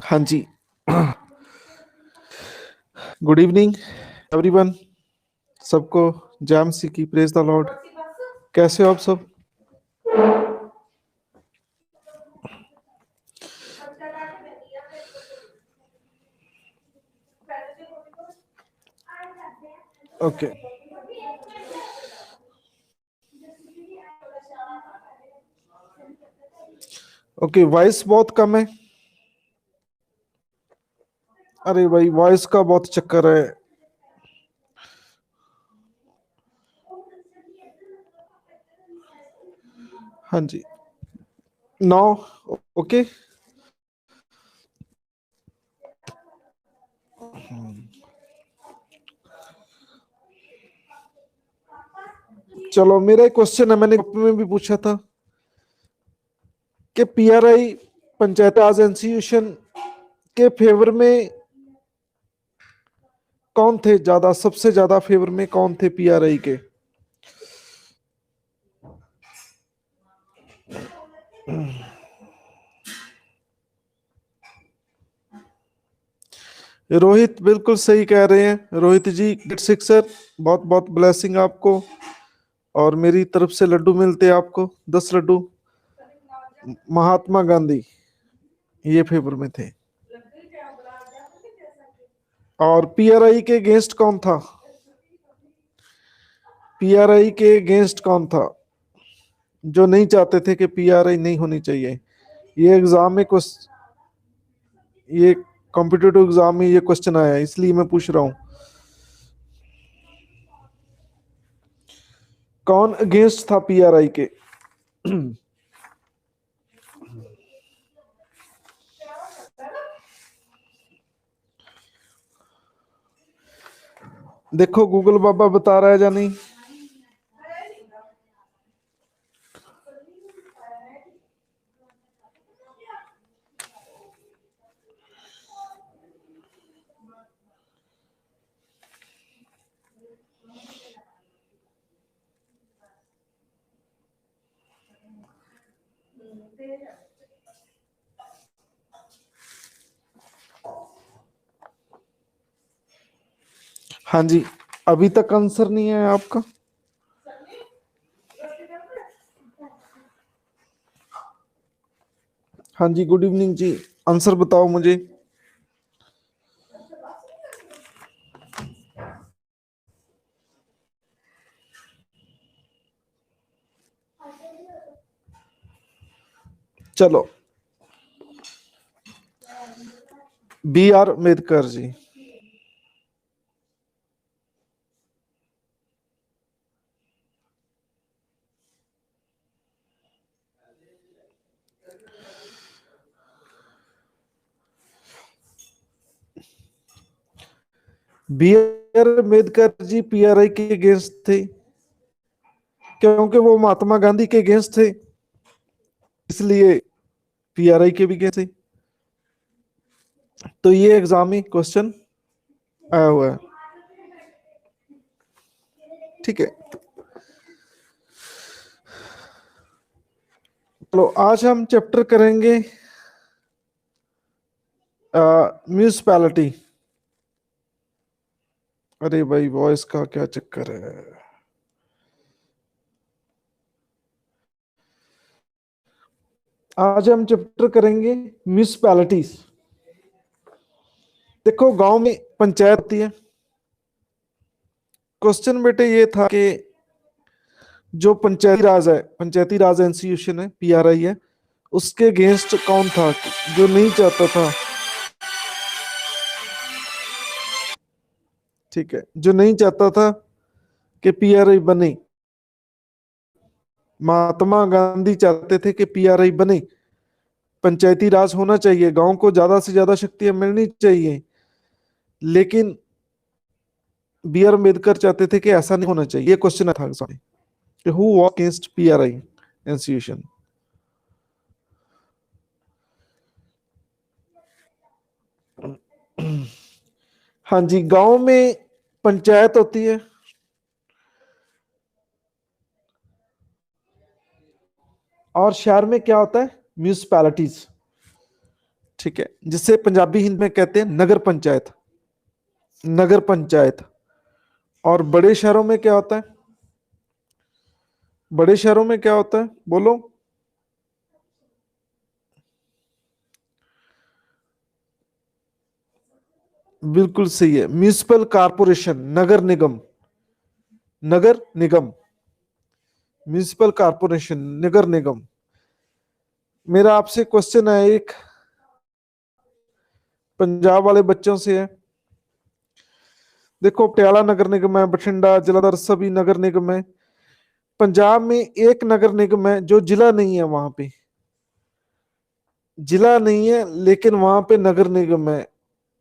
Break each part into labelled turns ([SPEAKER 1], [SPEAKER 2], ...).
[SPEAKER 1] हाँ जी, good evening everyone. सबको जैम सी की प्रेज द लॉर्ड। कैसे हो आप सब? ओके ओके, वॉइस बहुत कम है। अरे भाई, वॉइस का बहुत चक्कर है। हाँ जी, नो, ओके। चलो, मेरा एक क्वेश्चन है, मैंने ग्रुप में भी पूछा था कि पीआरआई पंचायत राज इंस्टीट्यूशन के फेवर में कौन थे, ज्यादा सबसे ज्यादा फेवर में कौन थे पीआरआई के? रोहित बिल्कुल सही कह रहे हैं। रोहित जी ग्रेट सिक्सर, बहुत बहुत ब्लेसिंग आपको। और मेरी तरफ से लड्डू मिलते हैं आपको, 10 लड्डू। महात्मा गांधी ये फेवर में थे। और पीआरआई के अगेंस्ट कौन था? पीआरआई के अगेंस्ट कौन था जो नहीं चाहते थे कि पीआरआई नहीं होनी चाहिए? ये एग्जाम में ये कॉम्पिटिटिव एग्जाम में ये क्वेश्चन आया है, इसलिए मैं पूछ रहा हूं। कौन अगेंस्ट था पीआरआई के? देखो गूगल बाबा बता रहा है या नहीं। हाँ जी, अभी तक आंसर नहीं है आपका। हाँ जी, गुड इवनिंग जी, आंसर बताओ मुझे। चलो, B R Ambedkar ji. B R Ambedkar ji PRI के अगेंस्ट थे, क्योंकि वो महात्मा गांधी के अगेंस्ट थे, इसलिए पीआरआई के भी अगेंस्ट थे। तो ये एग्जाम में क्वेश्चन आया हुआ है। ठीक है, चलो आज हम चैप्टर करेंगे म्यूनिसिपैलिटी। अरे भाई, वॉइस का क्या चक्कर है? आज हम चैप्टर करेंगे म्यूनिसिपैलिटीज। देखो, गांव में पंचायत होती है। क्वेश्चन बेटे ये था कि जो पंचायती राज है, पंचायती राज इंस्टीट्यूशन है, पीआरआई है, उसके अगेंस्ट कौन था जो नहीं चाहता था? ठीक है, जो नहीं चाहता था कि पीआरआई बने। महात्मा गांधी चाहते थे कि पीआरआई बने, पंचायती राज होना चाहिए, गांव को ज्यादा से ज्यादा शक्तियां मिलनी चाहिए, लेकिन बी आर अम्बेडकर चाहते थे कि ऐसा नहीं होना चाहिए। ये क्वेश्चन था एग्जाम में कि who walk against PRI institution. हाँ जी, गांव में पंचायत होती है और शहर में क्या होता है, म्यूनिसपैलिटीज। ठीक है, जिसे पंजाबी हिंदी में कहते हैं नगर पंचायत, नगर पंचायत। और बड़े शहरों में क्या होता है, बड़े शहरों में क्या होता है, बोलो। बिल्कुल सही है, म्यूनिसिपल कारपोरेशन, नगर निगम, नगर निगम, म्यूनिसिपल कारपोरेशन, नगर निगम। मेरा आपसे क्वेश्चन है एक, पंजाब वाले बच्चों से है। देखो, पटियाला नगर निगम है, बठिंडा, जलंधर, सभी नगर निगम है। पंजाब में एक नगर निगम है जो जिला नहीं है, वहां पे जिला नहीं है लेकिन वहां पे नगर निगम है।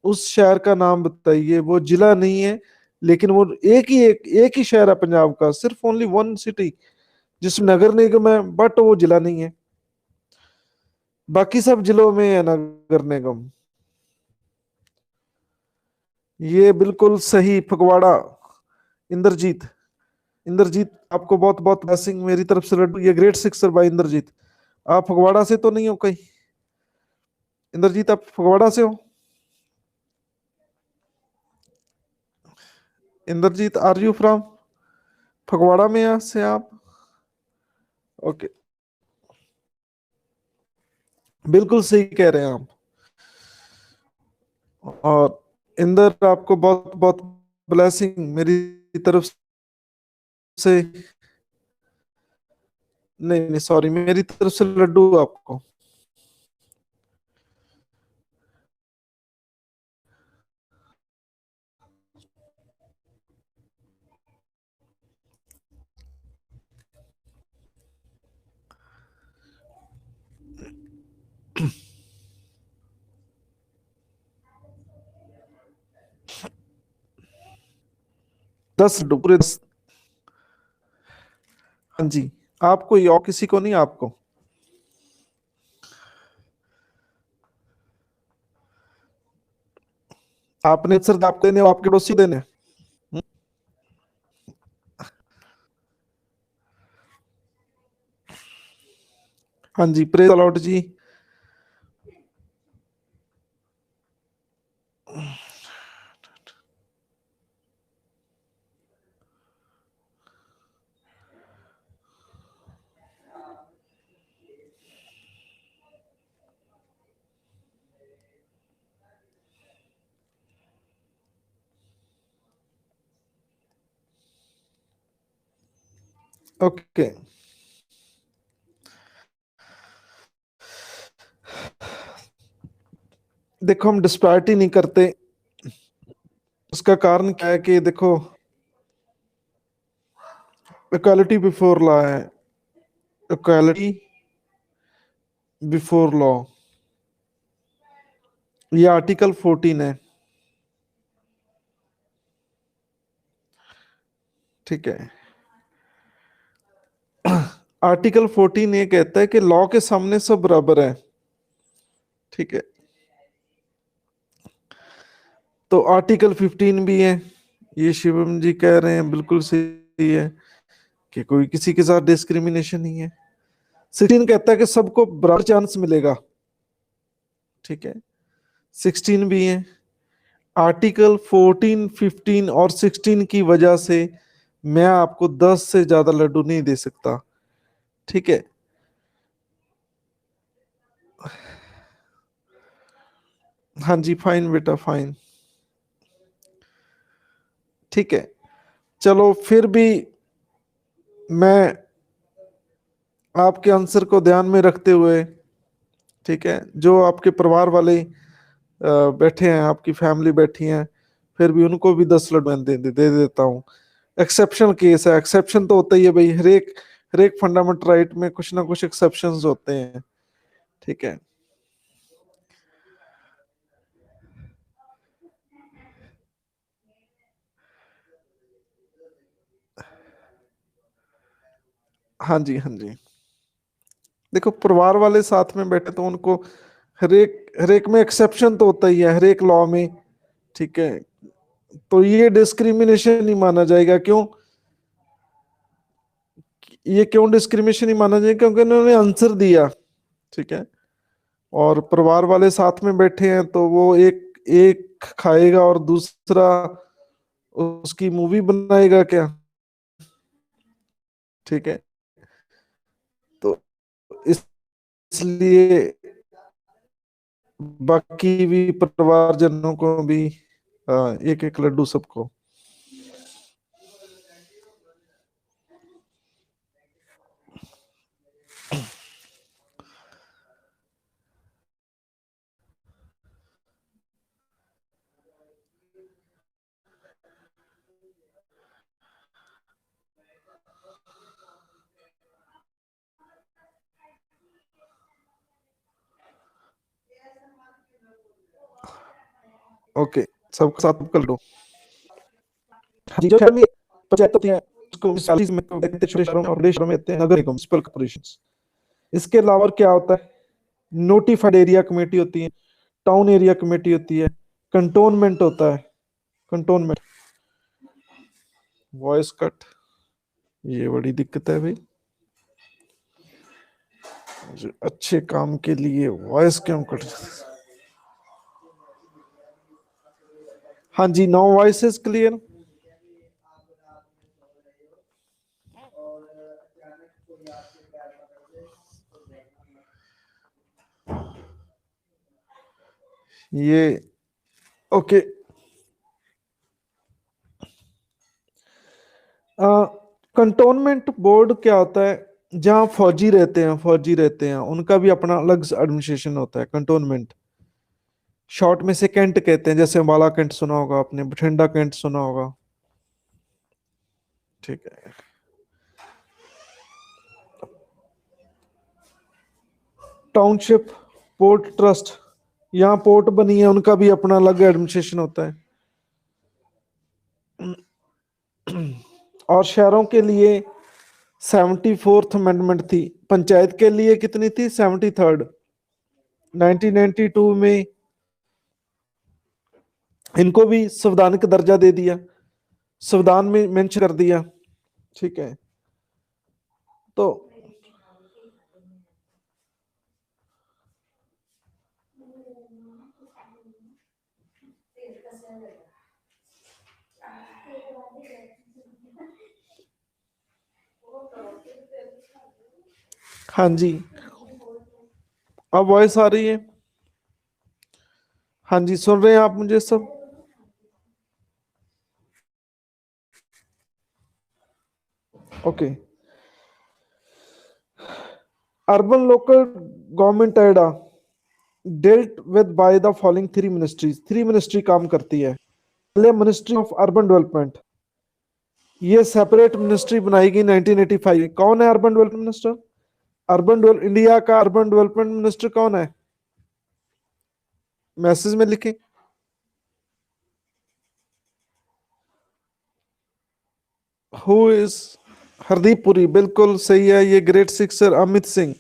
[SPEAKER 1] उस शहर का नाम बताइए, वो जिला नहीं है लेकिन वो एक ही शहर है पंजाब का, सिर्फ ओनली वन सिटी जिसमें नगर निगम है बट वो जिला नहीं है, बाकी सब जिलों में है नगर निगम। ये बिल्कुल सही, फगवाड़ा, इंद्रजीत। इंद्रजीत, आपको बहुत बहुत ब्लेसिंग मेरी तरफ से लड्डू, ये ग्रेट सिक्सर बाय इंद्रजीत। आप फगवाड़ा से तो नहीं हो कहीं, इंद्रजीत आप फगवाड़ा से हो? Inderjit, are you from Phagwara में यहाँ से आप? ओके, बिल्कुल सही कह रहे हैं आप। और इंदर, आपको बहुत बहुत ब्लेसिंग मेरी तरफ से। नहीं नहीं, सॉरी, मेरी तरफ से लड्डू आपको। दस लड्डू, पूरे 10। हाँ जी, आपको ही और किसी को नहीं, आपको। आपने सर आपको देने, आपके पड़ोसी को देने। हम्म, हाँ जी, प्रेज अलॉट जी। ओके, देखो हम डिस्पैरिटी नहीं करते, उसका कारण क्या है कि देखो, इक्वालिटी बिफोर लॉ है, इक्वालिटी बिफोर लॉ, ये आर्टिकल 14 है। ठीक है, आर्टिकल 14 ये कहता है कि लॉ के सामने सब बराबर है। ठीक है, तो आर्टिकल 15 भी है, ये शिवम जी कह रहे हैं बिल्कुल सही है कि कोई किसी के साथ डिस्क्रिमिनेशन नहीं है। 16 कहता है कि सबको बराबर चांस मिलेगा। ठीक है, 16 भी है। आर्टिकल 14, 15 और 16 की वजह से मैं आपको 10 से ज्यादा लड्डू नहीं दे सकता। ठीक है, हाँ जी, फाइन बेटा, फाइन। ठीक है, चलो फिर भी मैं आपके आंसर को ध्यान में रखते हुए, ठीक है, जो आपके परिवार वाले बैठे हैं, आपकी फैमिली बैठी है, फिर भी उनको भी 10 लड्डू मैं दे देता हूँ। एक्सेप्शनल केस है, एक्सेप्शन तो होता ही है भाई, हर एक हर एक फंडामेंटल राइट में कुछ ना कुछ एक्सेप्शंस होते हैं, ठीक है। हाँ जी, देखो परिवार वाले साथ में बैठे तो उनको हर एक में एक्सेप्शन तो होता ही है, हर एक लॉ में, ठीक है। तो ये डिस्क्रिमिनेशन नहीं माना जाएगा, क्यों? ये क्यों डिस्क्रिमिनेशन नहीं माना जाएगा? क्योंकि उन्होंने आंसर दिया, ठीक है। और परिवार वाले साथ में बैठे हैं तो वो एक एक खाएगा और दूसरा उसकी मूवी बनाएगा क्या? ठीक है। तो इसलिए बाकी भी परिवारजनों को भी एक एक लड्डू सबको। ओके, सबके साथ कर लो। हाँ जी, जो शहर में पंचायत होती है उसको म्युनिसिपैलिटीज में तो कहते हैं, छोटे शहरों में और बड़े शहरों में कहते हैं नगर निगम, म्युनिसिपल कॉर्पोरेशंस। इसके अलावा और क्या होता है? नोटिफाइड एरिया कमेटी होती है, टाउन एरिया कमेटी होती है, कंटोनमेंट होता है। कंटोनमेंट, वॉइस कट, ये बड़ी दिक्कत है भाई। जो अच्छे काम के लिए वॉइस क्यों कट? हाँ जी, नो वॉइस इज क्लियर। ये ओके। कंटोनमेंट बोर्ड क्या होता है? जहाँ फौजी रहते हैं उनका भी अपना अलग एडमिनिस्ट्रेशन होता है, कंटोनमेंट। शॉर्ट में से कैंट कहते हैं, जैसे अम्बाला कैंट सुना होगा आपने, बठिंडा कैंट सुना होगा, ठीक है। टाउनशिप, पोर्ट ट्रस्ट, यहाँ पोर्ट बनी है उनका भी अपना अलग एडमिनिस्ट्रेशन होता है। और शहरों के लिए 74th अमेंडमेंट थी, पंचायत के लिए कितनी थी? 73rd। 1992 में इनको भी संवैधानिक दर्जा दे दिया, संविधान में मेंशन कर दिया, ठीक है। तो हाँ जी, अब वॉइस आ रही है? हाँ जी, सुन रहे हैं आप मुझे सब? ओके। अर्बन लोकल गवर्नमेंट एडा dealt with by the following three ministries. Three ministry काम करती है। पहले मिनिस्ट्री ऑफ अर्बन डेवलपमेंट, ये सेपरेट मिनिस्ट्री बनाई गई 1985 में। कौन है अर्बन डेवलपमेंट मिनिस्टर? इंडिया का अर्बन डेवलपमेंट मिनिस्टर कौन है? मैसेज में लिखें। Who is? हरदीप पुरी, बिल्कुल सही है। ये ग्रेट सिक्सर अमित सिंह।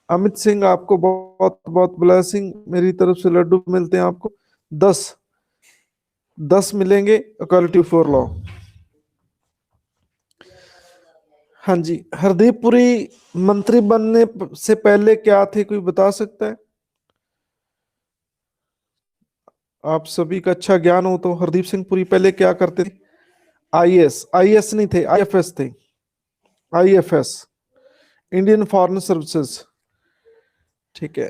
[SPEAKER 1] अमित सिंह, आपको बहुत बहुत ब्लेसिंग मेरी तरफ से, लड्डू मिलते हैं आपको 10। 10 मिलेंगे इक्वालिटी फॉर लॉ। हाँ जी, हरदीप पुरी मंत्री बनने से पहले क्या थे, कोई बता सकता है? आप सभी का अच्छा ज्ञान हो तो हरदीप सिंह पुरी पहले क्या करते थे? आईएएस, आईएएस नहीं थे, आईएफएस थे। आईएफएस, इंडियन फॉरेन सर्विसेज, ठीक है।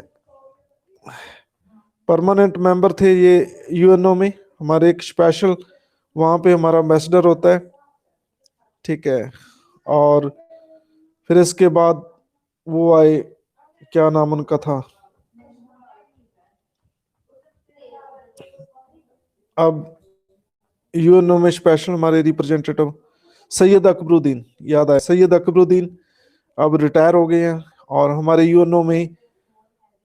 [SPEAKER 1] परमानेंट मेंबर थे ये यूएनओ में, हमारे एक स्पेशल वहां पे हमारा एम्बेसडर होता है, ठीक है। और फिर इसके बाद वो आए, क्या नाम उनका था? अब यूएनओ में स्पेशल हमारे रिप्रेजेंटेटिव सैयद अकबरुद्दीन, याद आया, सैयद अकबरुद्दीन अब रिटायर हो गए हैं। और हमारे यूएनओ में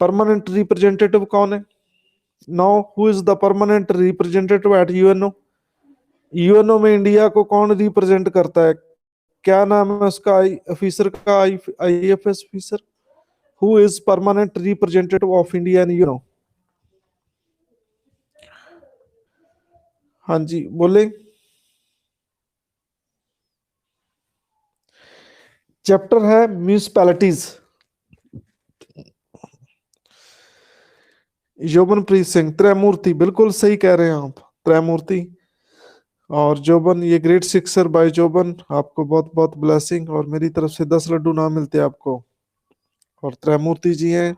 [SPEAKER 1] परमानेंट रिप्रेजेंटेटिव कौन है? Now who is the permanent representative at UNO? UNO में इंडिया को कौन रिप्रेजेंट करता है? क्या नाम है उसका, ऑफिसर का, IFS officer? Who is permanent representative of India in UNO? हाँ जी बोले। चैप्टर है म्यूनिसपैलिटीज। जोबनप्रीत सिंह, त्रैमूर्ति, बिल्कुल सही कह रहे हैं आप, त्रैमूर्ति। और जोबन, ये ग्रेट सिक्सर बाय जोबन, आपको बहुत बहुत ब्लेसिंग, और मेरी तरफ से 10 लड्डू ना मिलते आपको। और त्रैमूर्ति जी हैं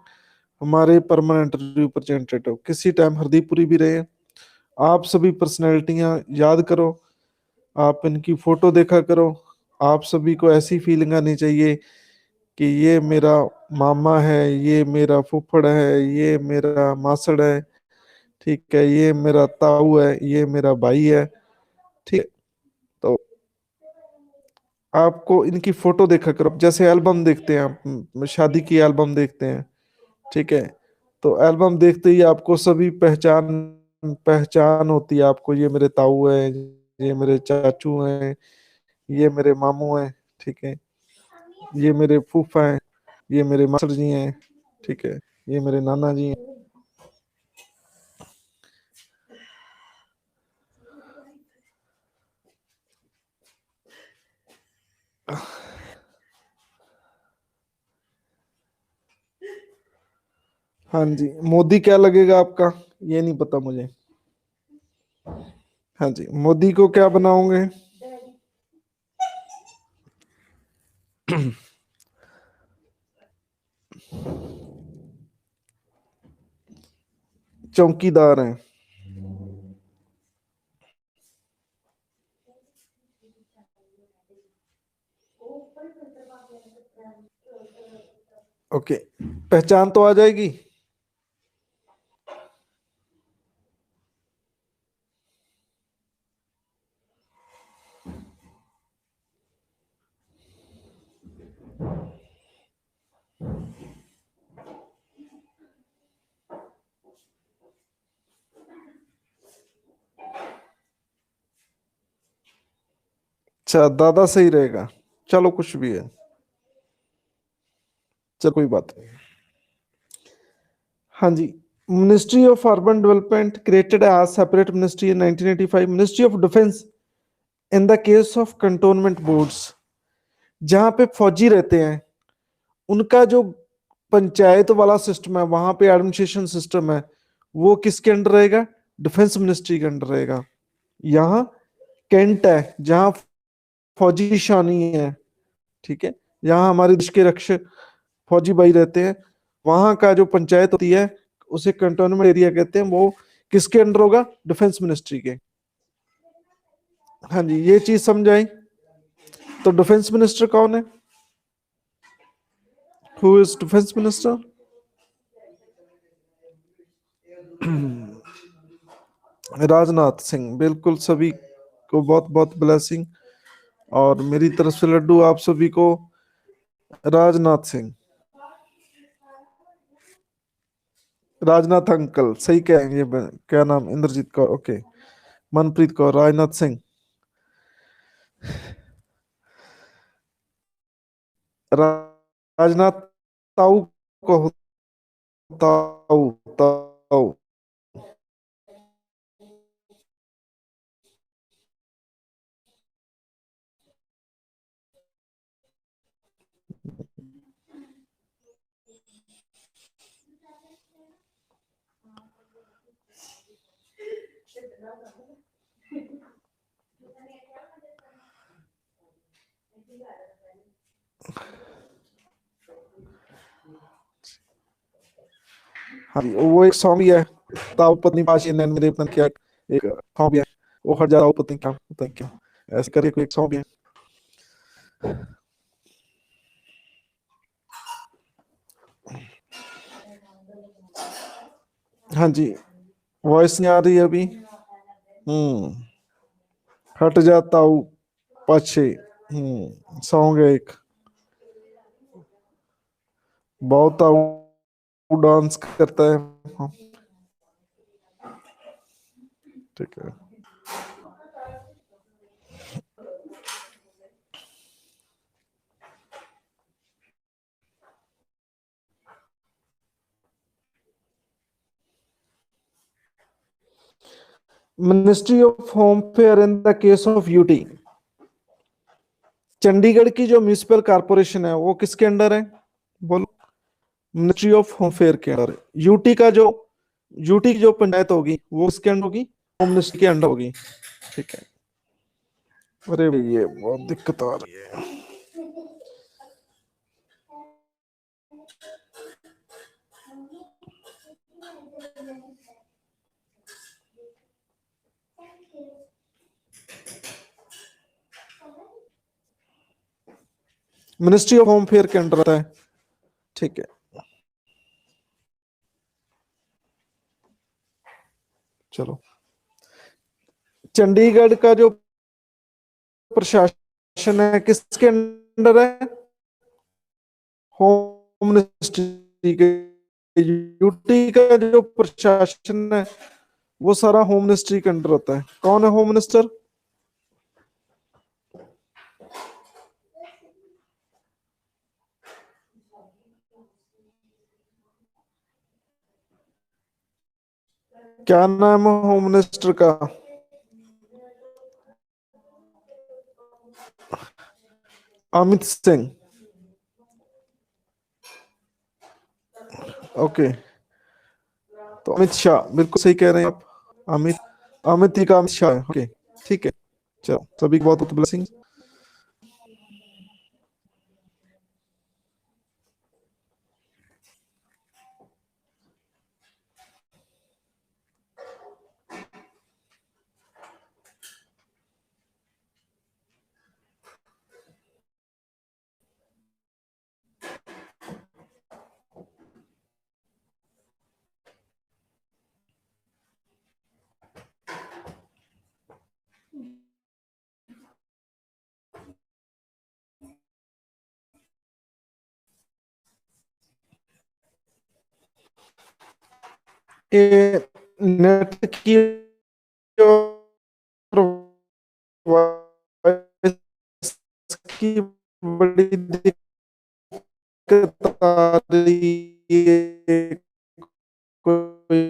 [SPEAKER 1] हमारे परमानेंट रिप्रेजेंटेटिव, किसी टाइम हरदीपुरी भी रहे। आप सभी पर्सनैलिटियां याद करो, आप इनकी फोटो देखा करो। आप सभी को ऐसी फीलिंग आनी चाहिए कि ये मेरा मामा है, ये मेरा फुफड़ है, ये मेरा मासड़ है, ठीक है, ये मेरा ताऊ है, ये मेरा भाई है, ठीक है। तो आपको इनकी फोटो देखा करो, जैसे एल्बम देखते हैं आप, शादी की एल्बम देखते हैं, ठीक है। तो एल्बम देखते ही आपको सभी पहचान पहचान होती है आपको, ये मेरे ताऊ हैं, ये मेरे चाचू हैं, ये मेरे मामू हैं, ठीक है, ये मेरे फूफा हैं, ये मेरे मासड़ जी हैं, ठीक है, ये मेरे नाना जी हैं। हाँ जी, मोदी क्या लगेगा आपका? ये नहीं पता मुझे। हाँ जी, मोदी को क्या बनाओगे? चौकीदार हैं। ओके, पहचान तो आ जाएगी। अच्छा, दादा सही रहेगा, चलो कुछ भी है, चलो कोई बात नहीं। हाँ जी, ministry of urban development created as separate ministry in 1985, ministry of defence in the case of cantonment boards, जहां पे फौजी रहते हैं उनका जो पंचायत वाला सिस्टम है, वहां पे एडमिनिस्ट्रेशन सिस्टम है, वो किसके अंडर रहेगा? डिफेंस मिनिस्ट्री के अंडर रहेगा। यहाँ कैंट है जहाँ फौजी निशानी है, ठीक है, यहाँ हमारे देश के रक्षक फौजी भाई रहते हैं, वहां का जो पंचायत होती है उसे कंटोनमेंट एरिया कहते हैं, वो किसके अंडर होगा? डिफेंस मिनिस्ट्री के। हाँ जी, ये चीज समझ आई। तो डिफेंस मिनिस्टर कौन है? Who is defence minister? Rajnath Singh, बिल्कुल सभी को बहुत बहुत ब्लेसिंग, और मेरी तरफ से लड्डू आप सभी को। राजनाथ सिंह, राजनाथ अंकल सही कहेंगे, क्या नाम, इंद्रजीत कौर, ओके, मनप्रीत कौर, राजनाथ सिंह, राजनाथ ताऊ को, ताऊ, ताऊ। हाँ जी, वो एक सॉन्ग भी है, ताऊ पत्नी पाशी नैन मेरे पत्नी क्या, एक सॉन्ग भी है, वो हट जा ताऊ पत्नी क्या पता क्या, ऐसे करके कोई एक सॉन्ग भी है। हाँ जी, वॉइस नहीं आ रही अभी। हम्म, हट जा ताऊ, पाछे। सॉन्ग है एक। बहुत डांस करता है। हाँ, ठीक है। Ministry of home fair in the case of UT. Chandigarh की जो म्यूनिसिपल कारपोरेशन है वो किसके अंडर है? बोलो। मिनिस्ट्री ऑफ होम फेयर के अंडर है। यूटी की जो पंचायत होगी वो किसके अंडर होगी? होम मिनिस्ट्री के अंडर होगी। ठीक है। अरे भाई ये बहुत दिक्कत आ रही है। मिनिस्ट्री ऑफ होम फेयर के अंडर आता है। ठीक है, चलो। चंडीगढ़ का जो प्रशासन है किसके अंडर है? होम मिनिस्ट्री के। यूटी का जो प्रशासन है वो सारा होम मिनिस्ट्री के अंडर होता है। कौन है होम मिनिस्टर? क्या नाम है होम मिनिस्टर का? अमित सिंह। ओके, तो अमित शाह, बिल्कुल सही कह रहे हैं आप। अमित अमित ही का अमित शाह है। ओके, ठीक है। चलो, सभी को बहुत बहुत ब्लेसिंग। ये नेट की बड़ी दिक्कत आ रही है। कोई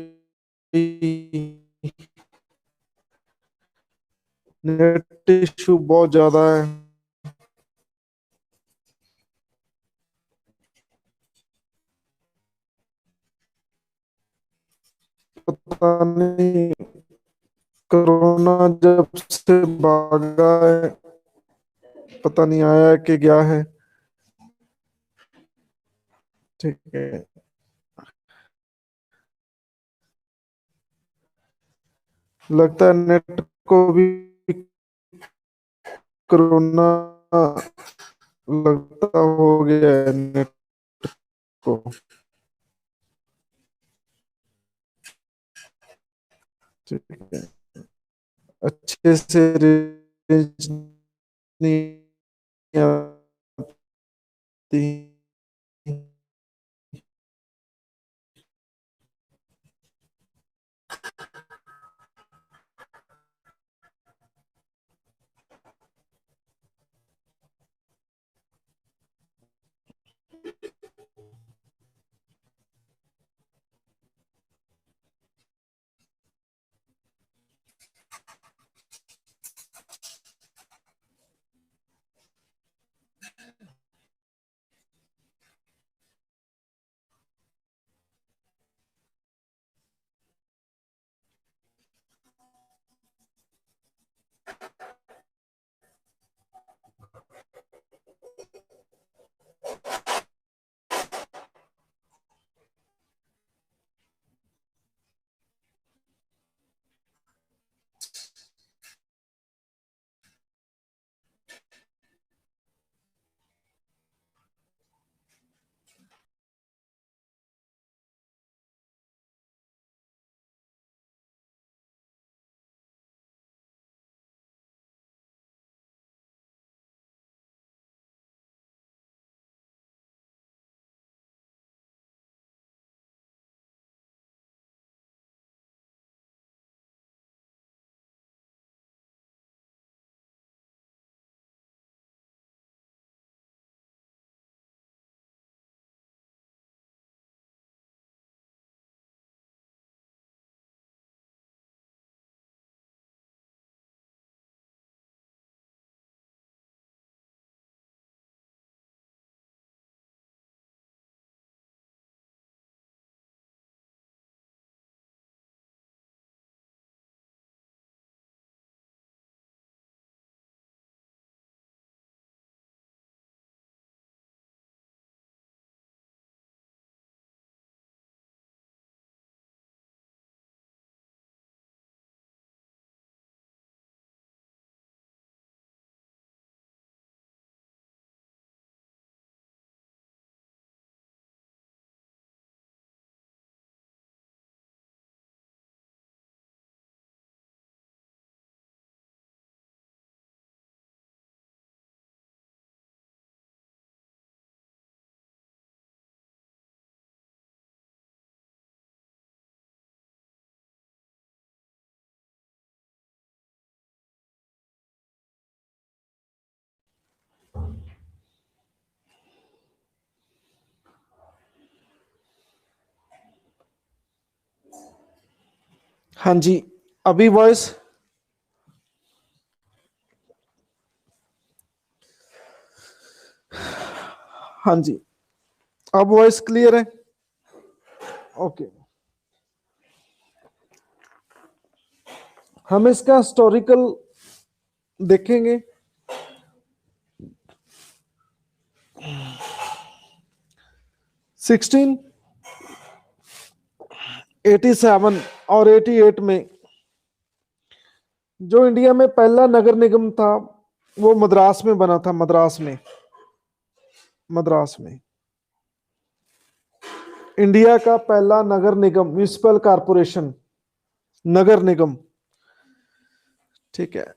[SPEAKER 1] नेट इशू बहुत ज्यादा है। पता नहीं कोरोना जब से भागा है, पता नहीं आया है कि क्या है। ठीक है, लगता है नेट को भी कोरोना लगता हो गया है नेट को। ठीक है, अच्छे से रेंज नहीं आती। हाँ जी, अभी वॉइस। हाँ जी, अब वॉइस क्लियर है। ओके, हम इसका हिस्टोरिकल देखेंगे। 1687 और 88 में जो इंडिया में पहला नगर निगम था वो मद्रास में बना था। मद्रास में इंडिया का पहला नगर निगम, म्यूनिसिपल कारपोरेशन, नगर निगम। ठीक है,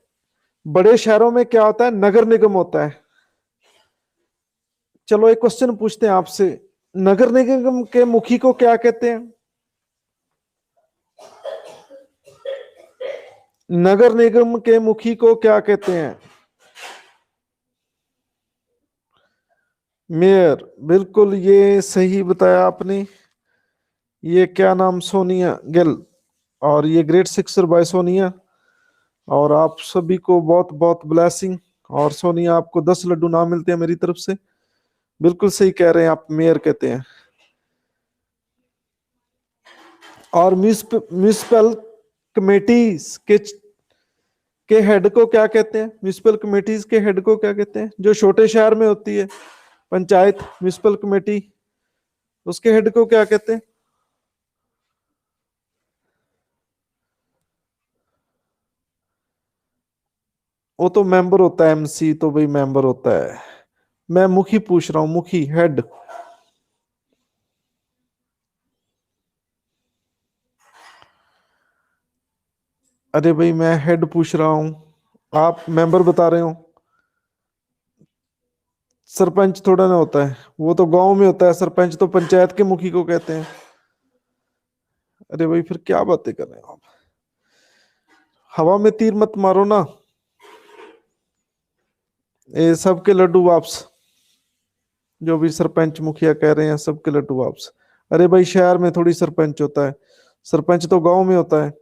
[SPEAKER 1] बड़े शहरों में क्या होता है? नगर निगम होता है। चलो एक क्वेश्चन पूछते हैं आपसे, नगर निगम के मुखी को क्या कहते हैं? नगर निगम के मुखी को क्या कहते हैं? मेयर, बिल्कुल ये सही बताया आपने। ये क्या नाम? सोनिया गिल। और ये ग्रेट सिक्सर बाय सोनिया। और आप सभी को बहुत बहुत ब्लेसिंग। और सोनिया, आपको 10 लड्डू ना मिलते हैं मेरी तरफ से। बिल्कुल सही कह रहे हैं आप, मेयर कहते हैं। और म्यूनिसिपल कमेटीज के हेड को क्या कहते हैं? म्यूनिसिपल कमेटीज के हेड को क्या कहते हैं? जो छोटे शहर में होती है पंचायत, म्यूनिसिपल कमेटी, उसके हेड को क्या कहते हैं? वो तो मेंबर होता है, एमसी तो भाई मेंबर होता है। मैं मुखी पूछ रहा हूँ, मुखी, हेड। अरे भाई मैं हेड पूछ रहा हूँ, आप मेंबर बता रहे हो। सरपंच थोड़ा ना होता है, वो तो गांव में होता है। सरपंच तो पंचायत के मुखी को कहते हैं। अरे भाई फिर क्या बातें कर रहे हो आप? हवा में तीर मत मारो ना। ये सबके लड्डू वापस। जो भी सरपंच मुखिया कह रहे हैं सबके लड्डू वापस। अरे भाई शहर में थोड़ी सरपंच होता है, सरपंच तो गांव में होता है।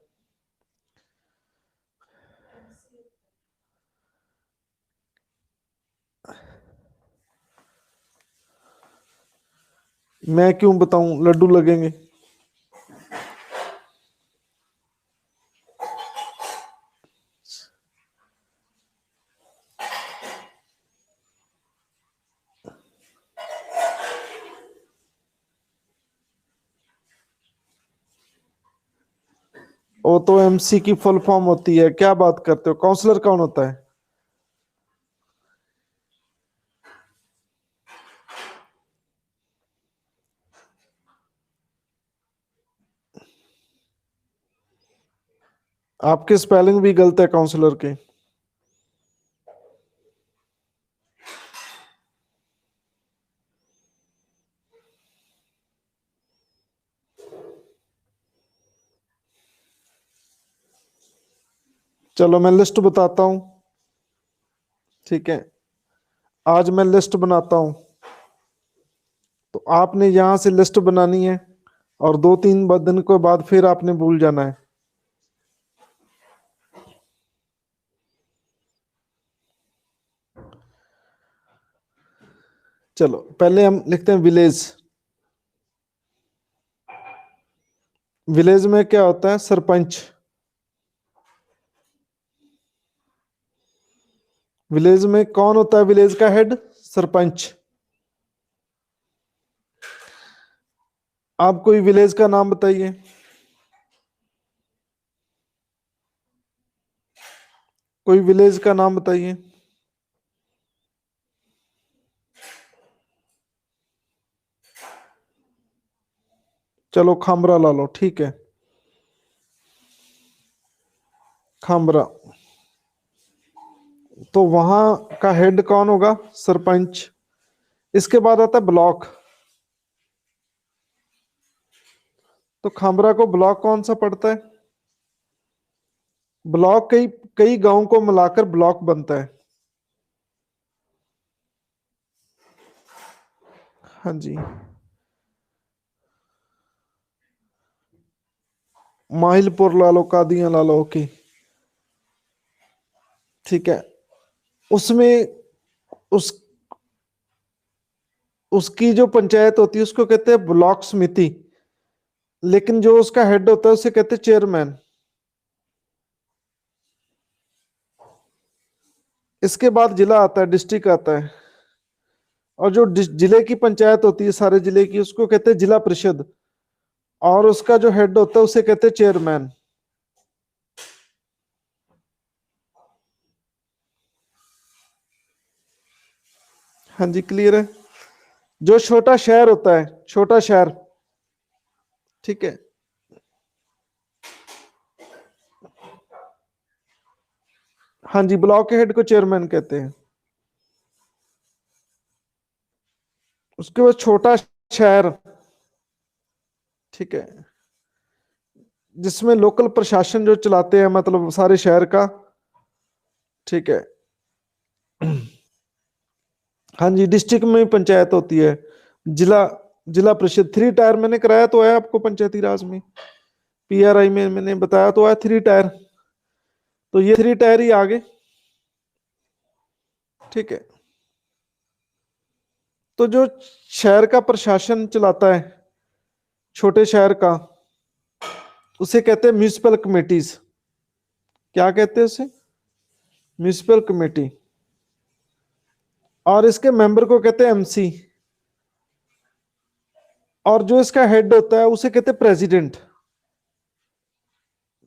[SPEAKER 1] मैं क्यों बताऊं, लड्डू लगेंगे। वो तो एमसी की फुल फॉर्म होती है, क्या बात करते हो? काउंसलर कौन होता है? आपके स्पेलिंग भी गलत है काउंसलर के। चलो मैं लिस्ट बताता हूँ। ठीक है, आज मैं लिस्ट बनाता हूँ, तो आपने यहां से लिस्ट बनानी है। और 2-3 दिन के बाद फिर आपने भूल जाना है। चलो पहले हम लिखते हैं विलेज। विलेज में क्या होता है? सरपंच। विलेज में कौन होता है? विलेज का हेड सरपंच। आप कोई विलेज का नाम बताइए। कोई विलेज का नाम बताइए। चलो खामरा ला लो, ठीक है। खामरा, तो वहां का हेड कौन होगा? सरपंच। इसके बाद आता है ब्लॉक। तो खामरा को ब्लॉक कौन सा पड़ता है? ब्लॉक कई कई गांव को मिलाकर ब्लॉक बनता है। हाँ जी। माहिलपुर ला लो, कादियां ला लो, ओके। ठीक है। उसमें उस उसकी जो पंचायत होती है उसको कहते हैं ब्लॉक समिति, लेकिन जो उसका हेड होता है उसे कहते हैं चेयरमैन। इसके बाद जिला आता है, डिस्ट्रिक्ट आता है। और जो जिले की पंचायत होती है सारे जिले की, उसको कहते हैं जिला परिषद। और उसका जो हेड होता है उसे कहते हैं चेयरमैन। हाँ जी, क्लियर है। जो छोटा शहर होता है, छोटा शहर, ठीक है, हाँ जी, ब्लॉक के हेड को चेयरमैन कहते हैं। उसके बाद छोटा शहर, ठीक है, जिसमें लोकल प्रशासन जो चलाते हैं, मतलब सारे शहर का, ठीक है। हाँ जी, डिस्ट्रिक्ट में पंचायत होती है। जिला जिला परिषद, 3 टायर मैंने कराया तो है आपको पंचायती राज में। पीआरआई में मैंने बताया तो है 3 टायर। तो ये 3 टायर ही आगे, ठीक है। तो जो शहर का प्रशासन चलाता है, छोटे शहर का, उसे कहते हैं म्यूनिसिपल कमेटीज। क्या कहते हैं उसे? Municipal committee. और इसके मेंबर को कहते हैं एमसी। और जो इसका हेड होता है उसे कहते हैं प्रेसिडेंट।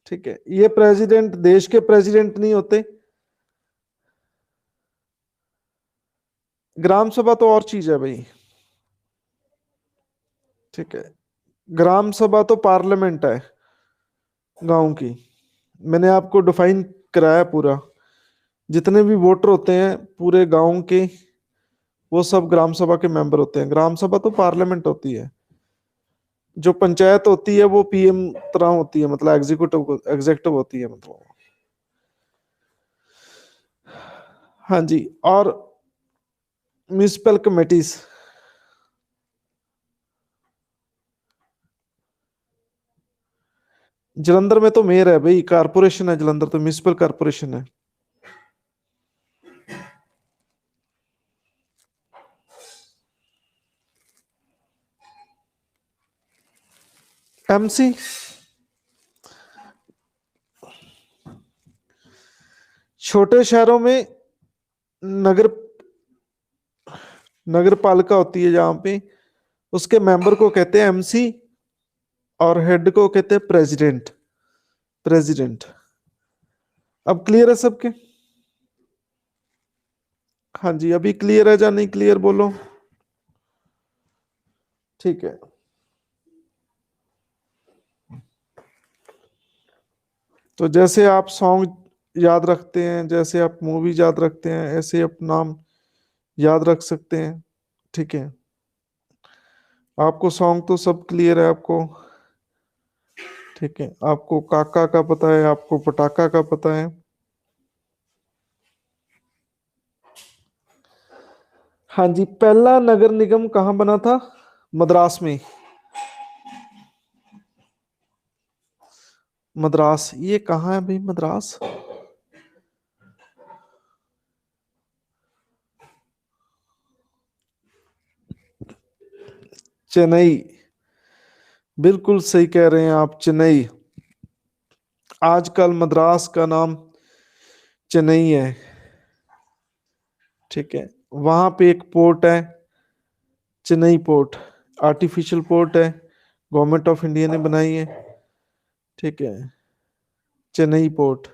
[SPEAKER 1] ठीक है, ये प्रेसिडेंट देश के प्रेसिडेंट नहीं होते। ग्राम सभा तो और चीज है भाई। ठीक है, ग्राम सभा तो पार्लियामेंट है गांव की। मैंने आपको डिफाइन कराया पूरा। जितने भी वोटर होते हैं पूरे गांव के, वो सब ग्राम सभा के मेंबर होते हैं। ग्राम सभा तो पार्लियामेंट होती है। जो पंचायत होती है वो पीएम तरह होती है, मतलब एग्जीक्यूटिव एग्जेक्टिव होती है मतलब। हाँ जी। और म्यूनिसिपल कमेटीज, जलंधर में तो मेयर है भाई, कारपोरेशन है जलंधर, तो म्यूनिसिपल कारपोरेशन है। एमसी, छोटे शहरों में नगर नगर पालिका होती है जहां पे, उसके मेंबर को कहते हैं एमसी। और हेड को कहते हैं प्रेसिडेंट। प्रेसिडेंट। अब क्लियर है सबके? हाँ जी, अभी क्लियर है या नहीं क्लियर बोलो। ठीक है। तो जैसे आप सॉन्ग याद रखते हैं, जैसे आप मूवी याद रखते हैं, ऐसे आप नाम याद रख सकते हैं। ठीक है, आपको सॉन्ग तो सब क्लियर है आपको। ठीक है, आपको काका का पता है, आपको पटाखा का पता है। हाँ जी, पहला नगर निगम कहाँ बना था? मद्रास में। मद्रास ये कहाँ है भाई, मद्रास? चेन्नई। बिल्कुल सही कह रहे हैं आप, चेन्नई। आजकल मद्रास का नाम चेन्नई है। ठीक है, वहां पे एक पोर्ट है, चेन्नई पोर्ट। आर्टिफिशियल पोर्ट है, गवर्नमेंट ऑफ इंडिया ने बनाई है। ठीक है, चेन्नई पोर्ट,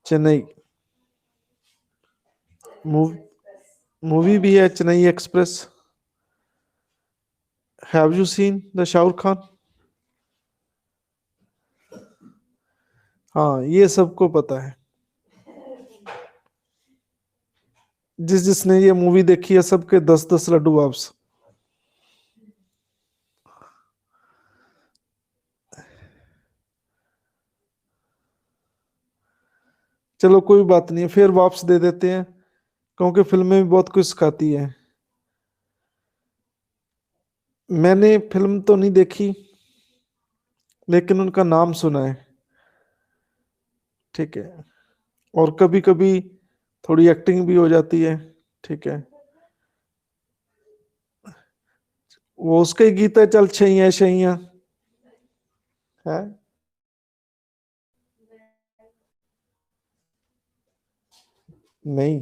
[SPEAKER 1] चेन्नई। मूवी भी है Chennai express. Have you seen the Shahrukh Khan? हाँ, ये सबको पता है। जिस जिसने ये मूवी देखी है सबके 10-10 लड्डू वापस। चलो कोई बात नहीं, फिर वापस दे देते हैं, क्योंकि फिल्में भी बहुत कुछ सिखाती है। मैंने फिल्म तो नहीं देखी, लेकिन उनका नाम सुना है। ठीक है। और कभी कभी थोड़ी एक्टिंग भी हो जाती है। ठीक है। वो उसके ही गीत है, चल छैया छैया। है। नहीं,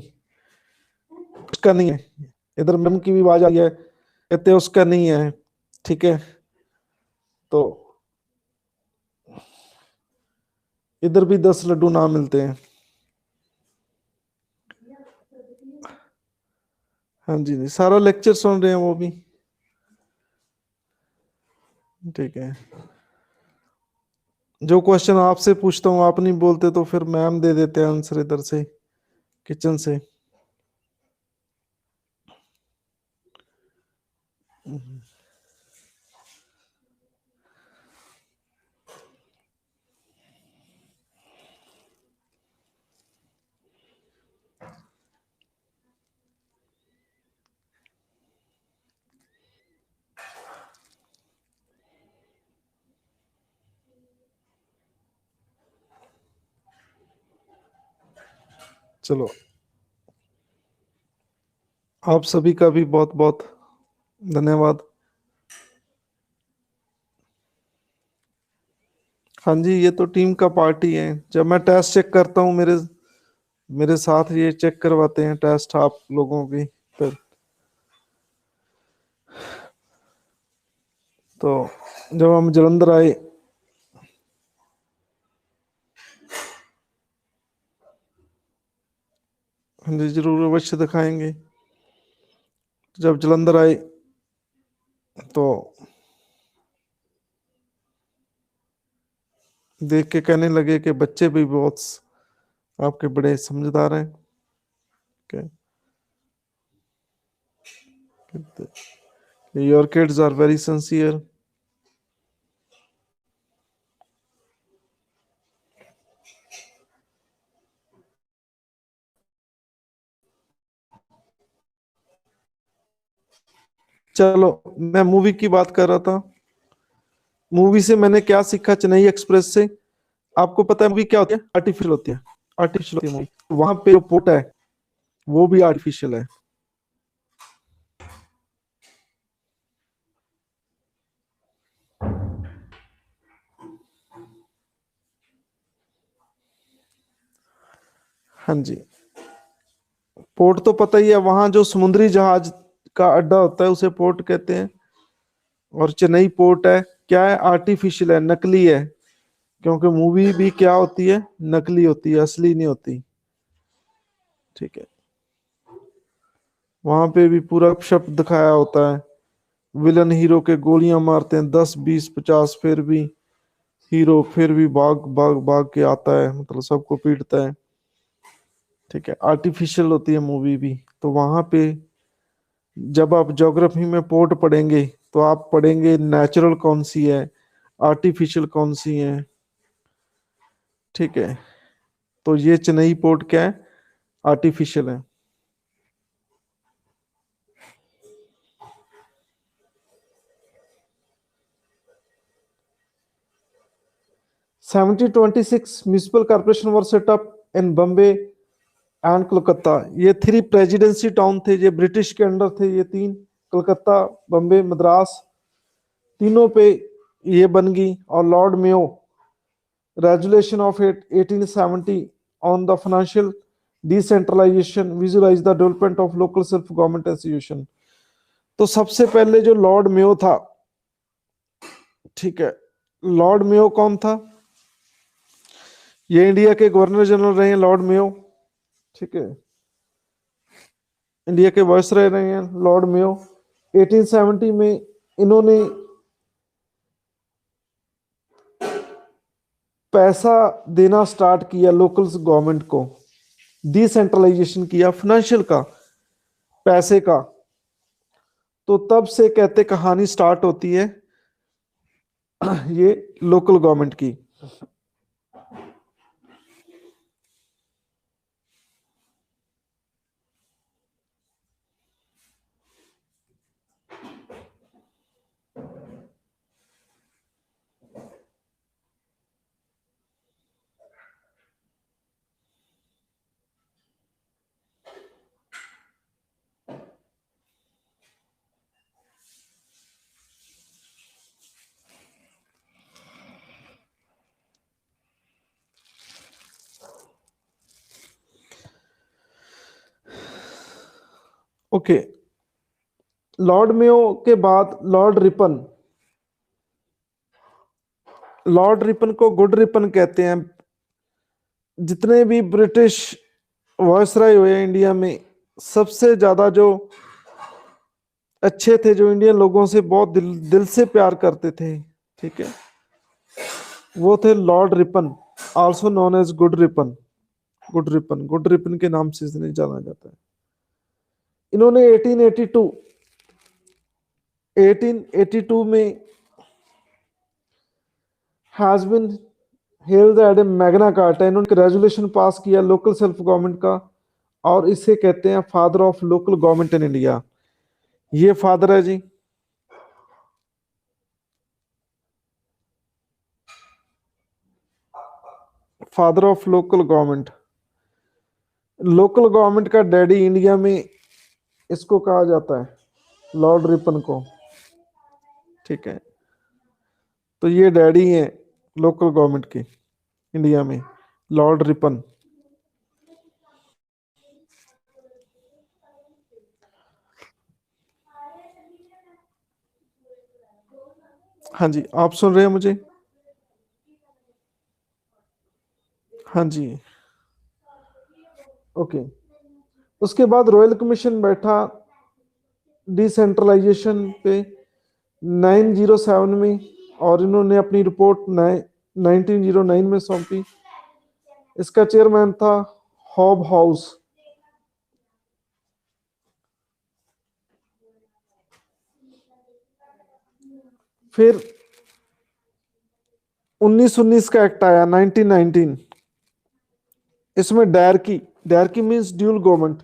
[SPEAKER 1] उसका नहीं है। इधर मैम की भी आवाज आई है, कहते उसका नहीं है। ठीक है। तो इधर भी 10 लड्डू ना मिलते हैं। हाँ जी, जी सारा लेक्चर सुन रहे हैं वो भी। ठीक है। जो क्वेश्चन आपसे पूछता हूँ आप नहीं बोलते तो फिर मैम दे देते हैं आंसर इधर से, किचन से। चलो, आप सभी का भी बहुत बहुत धन्यवाद। हाँ जी, ये तो टीम का पार्टी है। जब मैं टेस्ट चेक करता हूँ, मेरे मेरे साथ ये चेक करवाते हैं टेस्ट आप लोगों की। फिर तो जब हम जलंधर आए। हाँ जी, जरूर अवश्य दिखाएंगे। जब जलंधर आए तो देख के कहने लगे कि बच्चे भी बहुत आपके बड़े समझदार हैं। Your kids are very sincere. चलो, मैं मूवी की बात कर रहा था। मूवी से मैंने क्या सीखा, चेन्नई एक्सप्रेस से। आपको पता है मूवी क्या होती है? आर्टिफिशियल होती है। आर्टिफिशियल होती है मूवी। वहां पे जो पोर्ट है वो भी आर्टिफिशियल है। हाँ जी। पोर्ट तो पता ही है, वहां जो समुद्री जहाज का अड्डा होता है उसे पोर्ट कहते हैं। और चेन्नई पोर्ट है, क्या है? आर्टिफिशियल है, नकली है। क्योंकि मूवी भी क्या होती है? नकली होती है, असली नहीं होती। ठीक है। वहां पे भी पूरा शब्द दिखाया होता है। विलन हीरो के गोलियां मारते हैं 10 20 50, फिर भी हीरो फिर भी भाग भाग भाग के आता है, मतलब सबको पीटता है। ठीक है। आर्टिफिशियल होती है मूवी भी। तो वहां पे जब आप ज्योग्राफी में पोर्ट पढ़ेंगे तो आप पढ़ेंगे नेचुरल कौन सी है, आर्टिफिशियल कौन सी है। ठीक है। तो ये चेन्नई पोर्ट क्या है? आर्टिफिशियल है। 1726 municipal corporation were set up in Bombay and Kolkata. ये 3 प्रेसिडेंसी टाउन थे, ये ब्रिटिश के अंडर थे। ये 3, कोलकाता, बॉम्बे, मद्रास, तीनों पे ये बन गई। और Lord Mayo resolution of 1870 on the financial decentralisation visualise the development of local self government institution. तो सबसे पहले जो लॉर्ड मेयो था, ठीक है, लॉर्ड मेयो कौन था? ये इंडिया के गवर्नर जनरल रहे हैं लॉर्ड मेयो। ठीक है। इंडिया के वायस रहे हैं लॉर्ड मेयो। 1870 में इन्होंने पैसा देना स्टार्ट किया लोकल गवर्नमेंट को, डिसेंट्रलाइजेशन किया फाइनेंशियल का, पैसे का। तो तब से कहते कहानी स्टार्ट होती है ये लोकल गवर्नमेंट की। ओके, लॉर्ड मेयो के बाद लॉर्ड रिपन को गुड रिपन कहते हैं। जितने भी ब्रिटिश वॉयसराय हुए इंडिया में, सबसे ज्यादा जो अच्छे थे, जो इंडियन लोगों से बहुत दिल से प्यार करते थे, ठीक है, वो थे Lord Ripon, also known as good Ripon. Good Ripon के नाम से इन्हें जाना जाता है। इन्होंने 1882 में has been held at a Magna Carta, इन्होंने रेजोल्यूशन पास किया लोकल सेल्फ गवर्नमेंट का, और इसे कहते हैं father of local government in India. ये फादर है जी, father of local government. Local government का डैडी इंडिया में इसको कहा जाता है, लॉर्ड रिपन को, ठीक है। तो ये डैडी हैं लोकल गवर्नमेंट के इंडिया में, लॉर्ड रिपन। हाँ जी, आप सुन रहे हैं मुझे? हाँ जी, ओके। उसके बाद रॉयल कमीशन बैठा डिसेंट्रलाइजेशन पे 907 में, और इन्होंने अपनी रिपोर्ट 1909 में सौंपी। इसका चेयरमैन था हॉब हाउस। फिर 1919 का एक्ट आया, 1919। इसमें डायरकी मींस ड्यूल गवर्नमेंट,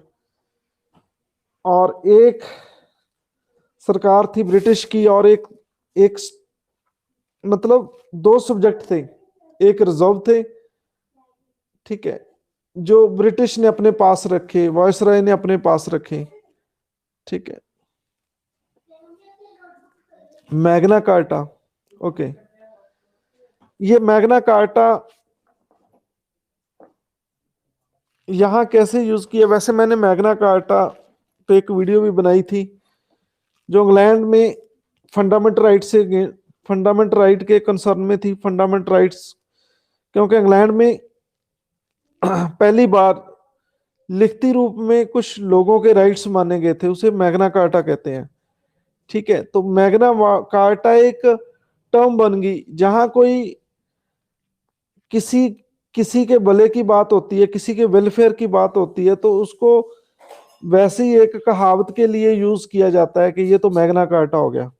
[SPEAKER 1] और एक सरकार थी ब्रिटिश की, और एक एक मतलब दो सब्जेक्ट थे, एक रिजर्व थे, ठीक है, जो ब्रिटिश ने अपने पास रखे, वॉयसराय ने अपने पास रखे, ठीक है। Magna carta, okay. ये मैग्ना कार्टा यहां कैसे यूज किया? वैसे मैंने मैग्ना कार्टा पे एक वीडियो भी बनाई थी, जो इंग्लैंड में फंडामेंट राइट के कंसर्न में थी, फंडामेंट राइट्स। क्योंकि इंग्लैंड में पहली बार लिखती रूप में कुछ लोगों के राइट्स माने गए थे, उसे मैग्ना कार्टा कहते हैं, ठीक है। तो मैग्ना कार्टा एक टर्म बन गई, जहां कोई किसी किसी के भले की बात होती है, किसी के वेलफेयर की बात होती है, तो उसको वैसे ही एक कहावत के लिए यूज किया जाता है कि ये तो मैग्ना कार्टा हो गया।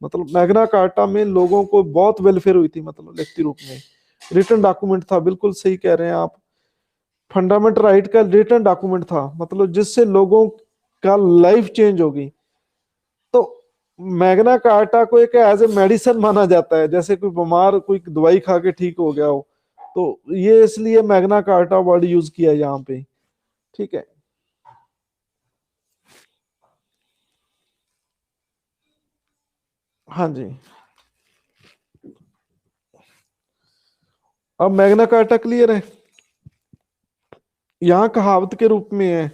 [SPEAKER 1] मतलब मैग्ना कार्टा में लोगों को बहुत वेलफेयर हुई थी, मतलब लिखती रूप में रिटर्न डॉक्यूमेंट था। बिल्कुल सही कह रहे हैं आप, फंडामेंटल राइट का रिटर्न डॉक्यूमेंट था, मतलब जिससे लोगों का लाइफ चेंज होगी। तो मैग्ना कार्टा को एक एज ए मेडिसिन माना जाता है, जैसे कोई बीमार कोई दवाई खा के ठीक हो गया हो, तो ये इसलिए मैग्ना कार्टा वर्ड यूज किया यहाँ पे, ठीक है। हाँ जी, अब मैग्ना कार्टा क्लियर है, यहाँ कहावत के रूप में है,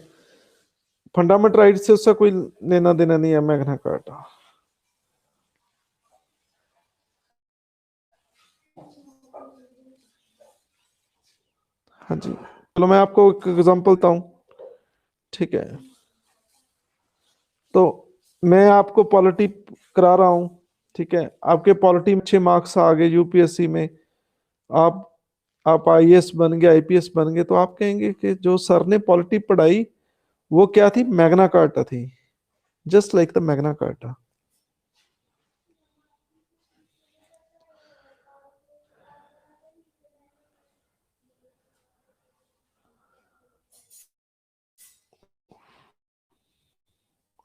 [SPEAKER 1] फंडामेंटल राइट से उसका कोई लेना देना नहीं है मैग्ना कार्टा। हाँ जी, चलो मैं आपको एक एग्जांपल देता हूँ, ठीक है। तो मैं आपको पॉलिटी करा रहा हूँ, ठीक है। आपके पॉलिटी में अच्छे मार्क्स आ गए यूपीएससी में, आप आप आईएएस बन गए, आईपीएस बन गए, तो आप कहेंगे कि जो सर ने पॉलिटी पढ़ाई वो क्या थी? मैग्ना कार्टा थी, just like the Magna carta.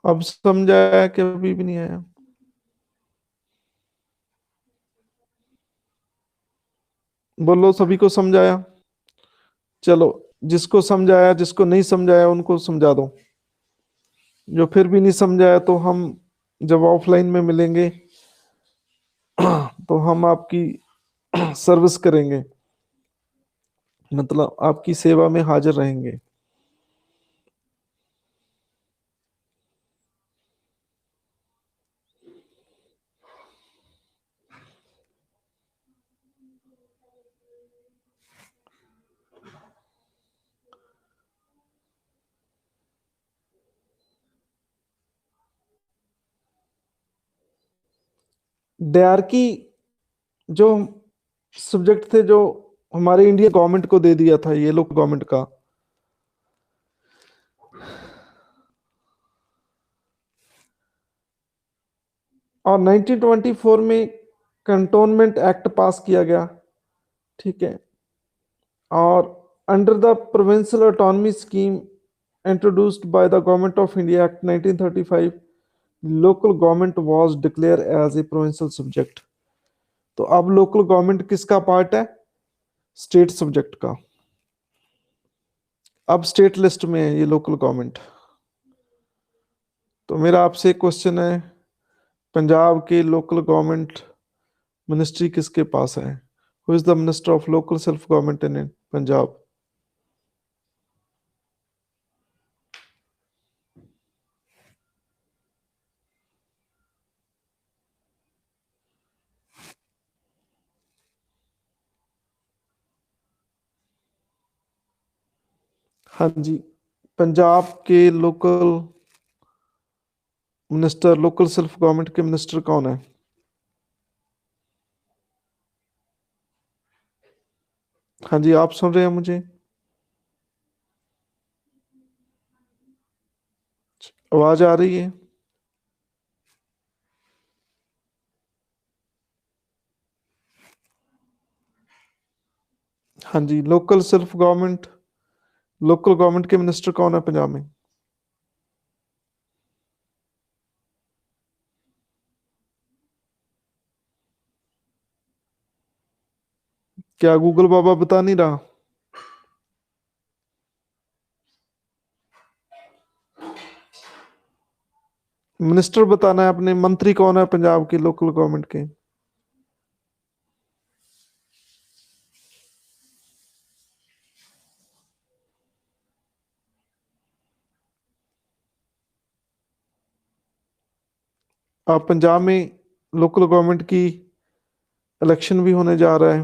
[SPEAKER 1] अब समझ आया कि अभी भी नहीं आया? बोलो, सभी को समझाया? चलो, जिसको समझाया, जिसको नहीं समझाया उनको समझा दो। जो फिर भी नहीं समझाया, तो हम जब ऑफलाइन में मिलेंगे तो हम आपकी सर्विस करेंगे, मतलब आपकी सेवा में हाजिर रहेंगे। डायरकी जो सब्जेक्ट थे जो हमारे इंडिया गवर्नमेंट को दे दिया था, ये लोग गवर्नमेंट का। और 1924 में कंटोनमेंट एक्ट पास किया गया, ठीक है। और under the provincial autonomy scheme introduced by the government of India act 1935, local government was declare as a provincial subject. तो अब लोकल गवर्नमेंट किसका पार्ट है? स्टेट सब्जेक्ट का। अब स्टेट लिस्ट में है ये लोकल गवर्नमेंट। तो मेरा आपसे एक क्वेश्चन है, पंजाब के लोकल गवर्नमेंट मिनिस्ट्री किसके पास है? Who is the minister of local self government in Punjab? हाँ जी, पंजाब के local minister, local self government के मिनिस्टर कौन है? हाँ जी, आप सुन रहे हैं मुझे? आवाज आ रही है? हाँ जी, local self government, local government के मिनिस्टर कौन है पंजाब में? क्या गूगल बाबा बता नहीं रहा? मिनिस्टर बताना है अपने, मंत्री कौन है पंजाब के लोकल गवर्नमेंट के? आप पंजाब में लोकल गवर्नमेंट की इलेक्शन भी होने जा रहा है।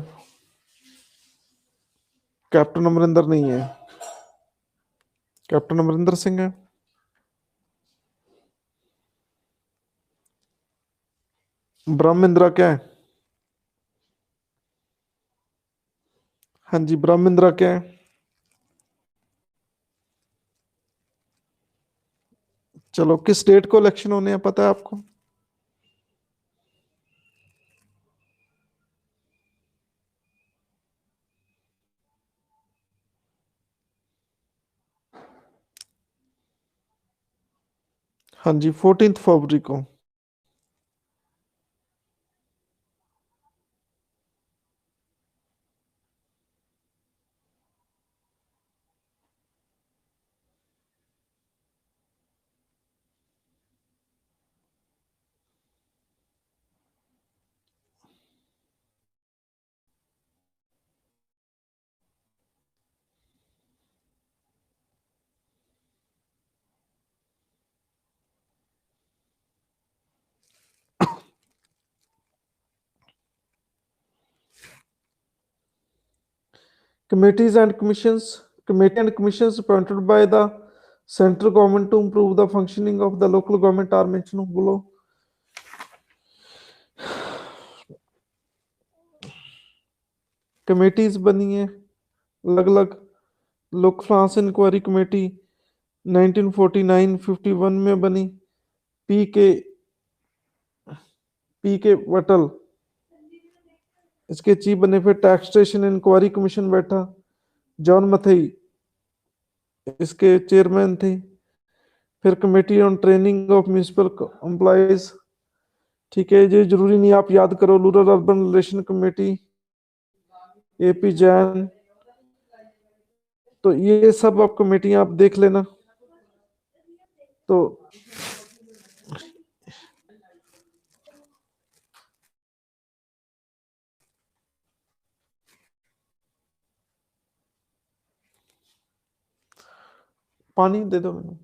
[SPEAKER 1] कैप्टन अमरिंदर नहीं है, कैप्टन अमरिंदर सिंह है। ब्रह्म इंदिरा क्या है? हाँ जी, ब्रह्म इंदिरा क्या है? चलो, किस डेट को इलेक्शन होने हैं पता है आपको? हाँ जी, 14 फरवरी को। Committees and commissions, committee and commissions appointed by the central government to improve the functioning of the local government are mentioned below. Committees बनी है अलग अलग। लोक फ्रांस इंक्वायरी कमेटी 1949-51 में बनी। पी के वटल इसके चीफ बने। फिर टैक्सेशन इंक्वायरी कमीशन बैठा, जॉन मथई इसके चेयरमैन थे। फिर committee on training of municipal employees, ठीक है, ये जरूरी नहीं आप याद करो। Rural urban relation committee AP Jain. तो ये सब आप कमेटियां आप देख लेना। तो पानी दे दो मैंने।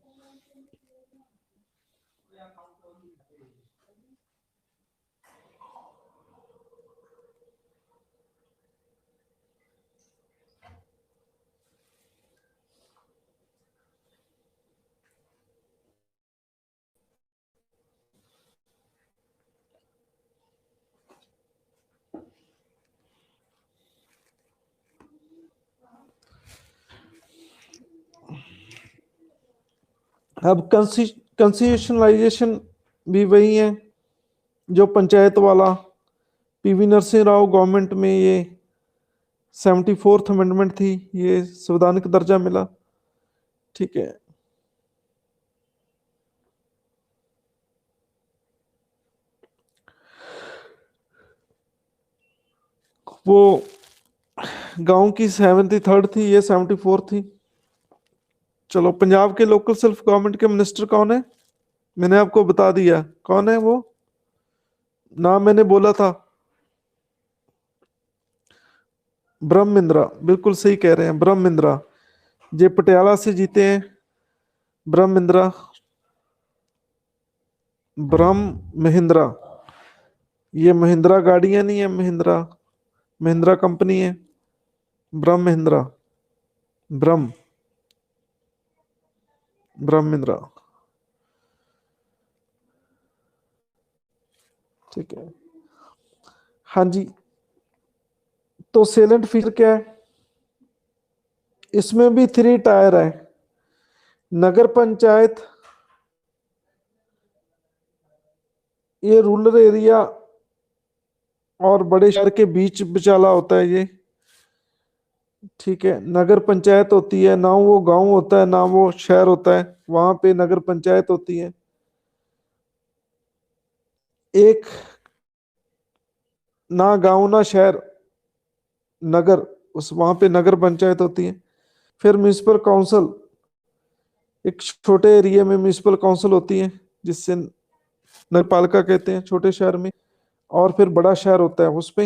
[SPEAKER 1] अब कंस्टिट्यूशनलाइजेशन भी वही है जो पंचायत वाला, पीवी नरसिंह राव गवर्नमेंट में ये 74th अमेंडमेंट थी, ये संवैधानिक दर्जा मिला। ठीक है, वो गांव की 73rd थी, ये 74 थी। चलो, पंजाब के लोकल सेल्फ गवर्नमेंट के मिनिस्टर कौन है? मैंने आपको बता दिया कौन है वो, नाम मैंने बोला था, ब्रह्मेंद्रा। बिल्कुल सही कह रहे हैं, ब्रह्मेंद्रा। ये पटियाला से जीते हैं ब्रह्मेंद्रा, ब्रह्म महिंद्रा। ये महिंद्रा गाड़ियां नहीं है, महिंद्रा, महिंद्रा कंपनी है, ब्रह्म महिंद्रा, ब्रह्म, ब्रह्मेंद्रा। ठीक है, हाँ जी। तो सेलेंट फीचर क्या है? इसमें भी 3 टायर है। नगर पंचायत, ये रूरल एरिया और बड़े शहर के बीच बिचाला होता है ये। ठीक है, नगर पंचायत होती है ना, वो गांव होता है ना वो शहर होता है, वहां पे नगर पंचायत होती है। एक ना गांव ना शहर, नगर, उस वहां पे नगर पंचायत होती है। फिर म्यूनिसिपल काउंसिल, एक छोटे एरिया में म्यूनिसिपल काउंसिल होती है जिससे नगरपालिका कहते हैं छोटे शहर में। और फिर बड़ा शहर होता है उस पे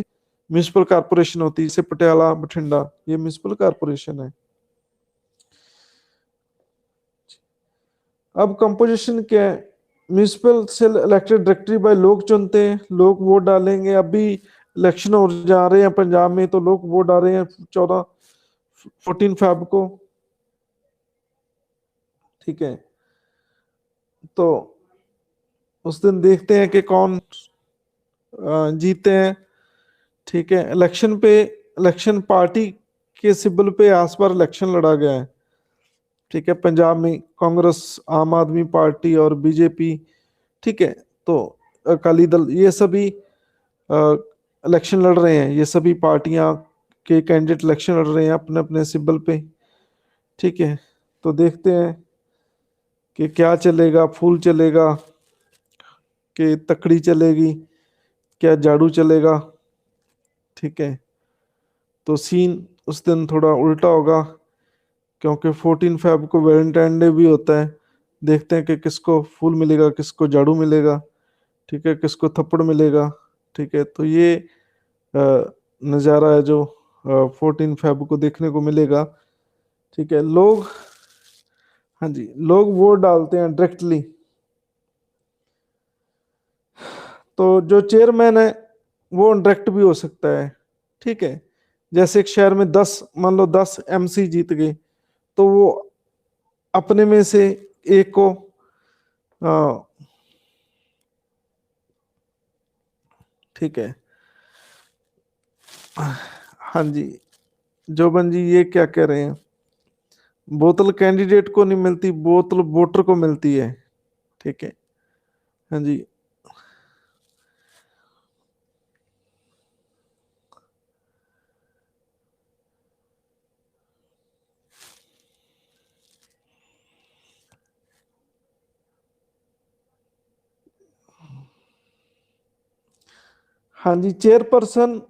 [SPEAKER 1] म्यूनिसिपल कारपोरेशन होती है, जैसे पटियाला, बठिंडा, ये म्यूनिसिपल कारपोरेशन है। अब कंपोजिशन क्या है? म्यूनिसिपल से इलेक्टेड डायरेक्टरी बाय, लोग चुनते हैं, लोग वोट डालेंगे। अभी इलेक्शन हो जा रहे हैं पंजाब में, तो लोग वोट डाल रहे हैं 14 को। ठीक है, तो उस दिन देखते हैं कि कौन जीते हैं। ठीक है, इलेक्शन पे, इलेक्शन पार्टी के सिंबल पे आस पास इलेक्शन लड़ा गया है। ठीक है, पंजाब में कांग्रेस, आम आदमी पार्टी और बीजेपी। ठीक है, तो अकाली दल, ये सभी इलेक्शन लड़ रहे हैं, ये सभी पार्टियां के कैंडिडेट इलेक्शन लड़ रहे हैं अपने अपने सिंबल पे। ठीक है, तो देखते हैं कि क्या चलेगा, फूल चलेगा कि तकड़ी चलेगी, क्या झाड़ू चलेगा। ठीक है, तो सीन उस दिन थोड़ा उल्टा होगा, क्योंकि 14 को वैलेंटाइन डे भी होता है। देखते हैं कि किसको फूल मिलेगा, किसको झाड़ू मिलेगा। ठीक है, किसको थप्पड़ मिलेगा। ठीक है, तो ये नज़ारा है जो 14 को देखने को मिलेगा। ठीक है, लोग, हाँ जी, लोग वोट डालते हैं डायरेक्टली। तो जो चेयरमैन है वो डायरेक्ट भी हो सकता है। ठीक है, जैसे एक शहर में 10, मान लो 10 एमसी जीत गए, तो वो अपने में से एक को ठीक है, हाँ जी, जोबन जी ये क्या कह रहे हैं? बोतल कैंडिडेट को नहीं मिलती, बोतल वोटर को मिलती है। ठीक है, हाँ जी, हाँ जी। चेयरपर्सन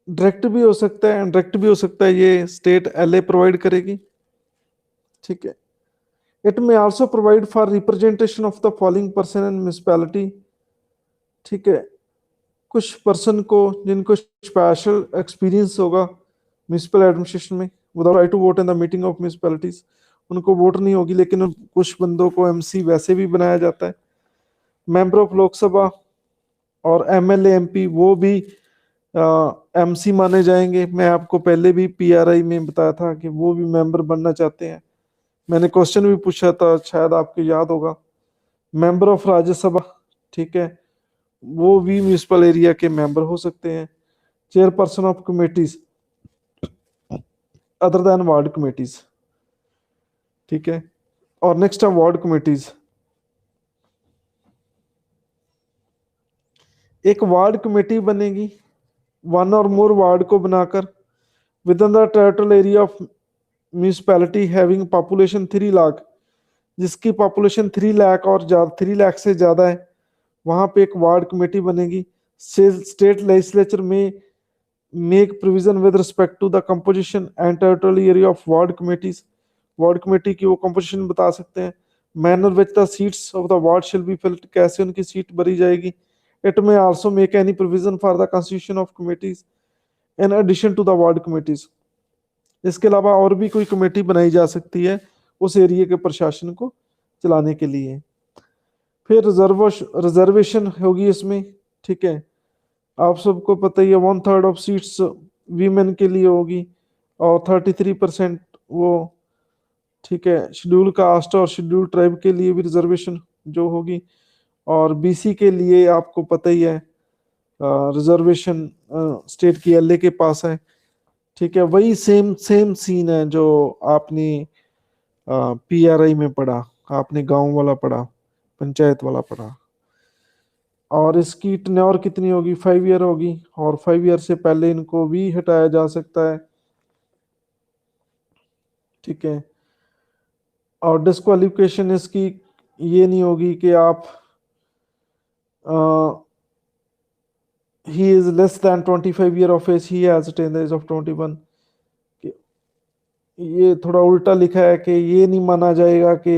[SPEAKER 1] डायरेक्ट भी हो सकता है, इनडायरेक्ट भी हो सकता है, ये स्टेट एलए प्रोवाइड करेगी। ठीक है, it may also provide for representation of the following person and municipality. ठीक है, कुछ पर्सन को जिनको स्पेशल एक्सपीरियंस होगा म्यूनिसिपल एडमिनिस्ट्रेशन में, without right to vote in the meeting of municipalities, उनको वोट नहीं होगी, लेकिन कुछ बंदों को एमसी वैसे भी बनाया जाता है। मेंबर ऑफ लोकसभा और एमएलए एमपी, वो भी एमसी माने जाएंगे। मैं आपको पहले भी पीआरआई में बताया था कि वो भी मेंबर बनना चाहते हैं। मैंने क्वेश्चन भी पूछा था, शायद आपको याद होगा। मेंबर ऑफ राज्यसभा, ठीक है, वो भी म्यूनिसिपल एरिया के मेंबर हो सकते हैं। Chairperson of committees other than ward committees. ठीक है, और नेक्स्ट है वार्ड कमेटीज। एक वार्ड कमेटी बनेगी, वन और मोर वार्ड को बनाकर, with in the territorial area of municipality having population 3 lakh, जिसकी पॉपुलेशन 3 लाख और 3 लाख से ज्यादा है, वहां पे एक वार्ड कमेटी बनेगी। State legislature may make provision with respect to the composition and territorial area of ward committees, ward committee की वो कंपोजिशन बता सकते हैं। Manner which the seats of the ward shall be filled, कैसे उनकी seat भरी जाएगी। It may also make any provision for the constitution of committees in addition to the ward committees, इसके अलावा और भी कोई कमेटी बनाई जा सकती है उस एरिया के प्रशासन को चलाने के लिए। फिर रिजर्वेशन होगी इसमें, ठीक है, आप सबको पता ही है 1/3 ऑफ सीट्स वीमेन के लिए होगी और 33% वो, ठीक है, शेड्यूल कास्ट और शेड्यूल ट्राइब के लिए भी रिजर्वेशन जो होगी। और बीसी के लिए आपको पता ही है रिजर्वेशन स्टेट की एलए के पास है, ठीक है, वही सेम सेम सीन है जो आपने पीआरआई में पढ़ा, आपने गांव वाला पढ़ा, पंचायत वाला पढ़ा। और इसकी टेन्योर कितनी होगी, 5 ईयर होगी, और 5 ईयर से पहले इनको भी हटाया जा सकता है, ठीक है। और डिस्क्वालिफिकेशन इसकी ये नहीं होगी कि आप he is less than 25 year of age, he has attained the age of 21। ये थोड़ा उल्टा लिखा है कि ये नहीं माना जाएगा कि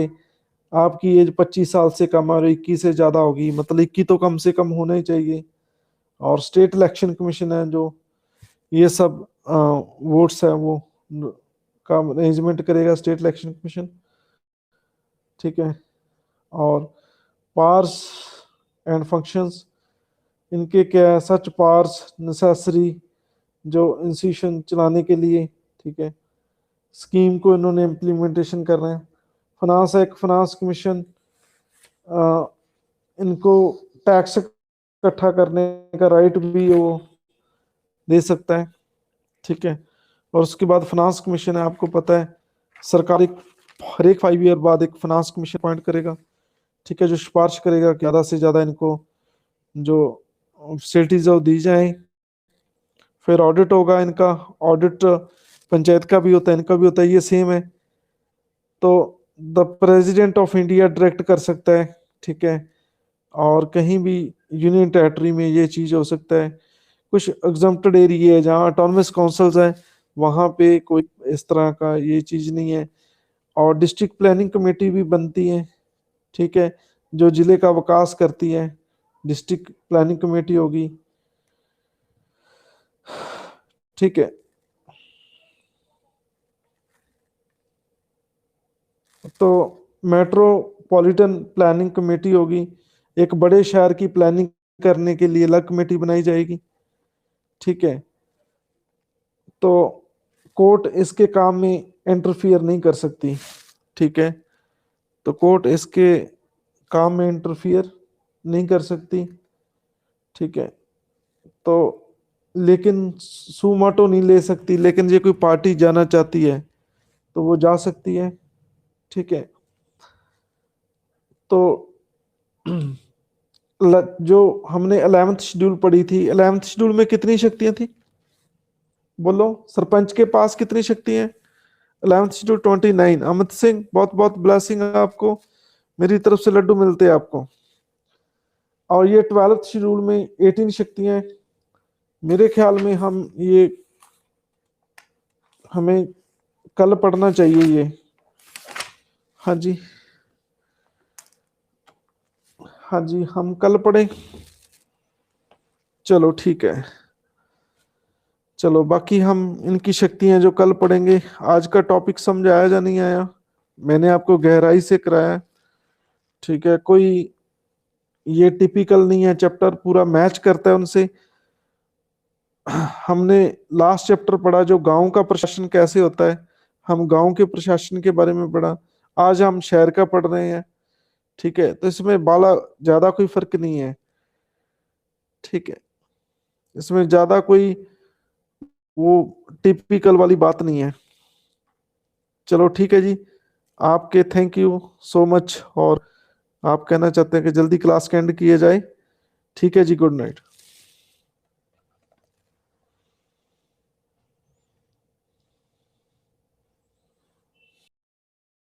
[SPEAKER 1] आपकी एज 25 साल से कम और 21 से ज्यादा होगी, मतलब 21 तो कम से कम होना ही चाहिए। और स्टेट इलेक्शन कमीशन है जो ये सब वोट्स है वो का अरेंजमेंट करेगा, स्टेट इलेक्शन कमीशन, ठीक है। और पावर्स एंड फंक्शंस इनके क्या है, सच पावर्स नेसेसरी जो इंस्टीट्यूशन चलाने के लिए, ठीक है, स्कीम को इन्होंने इम्प्लीमेंटेशन कर रहे हैं। फाइनेंस एक्ट, फाइनेंस कमीशन इनको टैक्स इकट्ठा करने का राइट भी वो दे सकता है, ठीक है। और उसके बाद फाइनेंस कमीशन है, आपको पता है सरकार हर एक 5 ईयर बाद एक फाइनेंस कमीशन अपॉइंट करेगा, ठीक है, जो सिफारिश करेगा कि ज़्यादा से ज़्यादा इनको जो फैसिलिटीज दी जाए। फिर ऑडिट होगा इनका, ऑडिट पंचायत का भी होता है, इनका भी होता है, ये सेम है। तो the president of India direct कर सकता है, ठीक है, और कहीं भी यूनियन टेरिटरी में ये चीज़ हो सकता है। कुछ एग्जम्प्टेड एरिया है जहाँ ऑटोनमस काउंसिल्स हैं, वहाँ पे कोई इस तरह का ये चीज़ नहीं है। और डिस्ट्रिक्ट प्लानिंग कमेटी भी बनती है, ठीक है, जो जिले का विकास करती है, डिस्ट्रिक्ट प्लानिंग कमेटी होगी, ठीक है। तो मेट्रोपॉलिटन प्लानिंग कमेटी होगी, एक बड़े शहर की प्लानिंग करने के लिए अलग कमेटी बनाई जाएगी, ठीक है। तो कोर्ट इसके काम में इंटरफियर नहीं कर सकती, ठीक है, तो कोर्ट इसके काम में इंटरफियर नहीं कर सकती, ठीक है। तो लेकिन सुमाटो नहीं ले सकती, लेकिन ये कोई पार्टी जाना चाहती है तो वो जा सकती है, ठीक है। तो जो हमने 11th शेड्यूल पढ़ी थी, 11th शेड्यूल में कितनी शक्तियां थी, बोलो, सरपंच के पास कितनी शक्ति है? 11th schedule 29। अमित सिंह, बहुत बहुत ब्लेसिंग आपको, मेरी तरफ से लड्डू मिलते हैं आपको। और ये 12th शेड्यूल में 18 शक्तियां हैं। मेरे ख्याल में हमें कल पढ़ना चाहिए ये। हाँ जी, हाँ जी, हम कल पढ़ें, चलो ठीक है। चलो बाकी हम इनकी शक्तियां जो कल पढ़ेंगे। आज का टॉपिक समझ आया या नहीं आया? मैंने आपको गहराई से कराया, ठीक है, कोई ये टिपिकल नहीं है, चैप्टर पूरा मैच करता है उनसे। हमने लास्ट चैप्टर पढ़ा जो गांव का प्रशासन कैसे होता है, हम गांव के प्रशासन के बारे में पढ़ा। आज हम शहर का पढ़ रहे हैं, ठीक है, तो इसमें बाला ज्यादा कोई फर्क नहीं है, ठीक है, इसमें ज्यादा कोई वो टिपिकल वाली बात नहीं है। चलो ठीक है जी, आपके थैंक यू सो मच। और आप कहना चाहते हैं कि जल्दी क्लास का एंड किया जाए? ठीक है जी, गुड नाइट।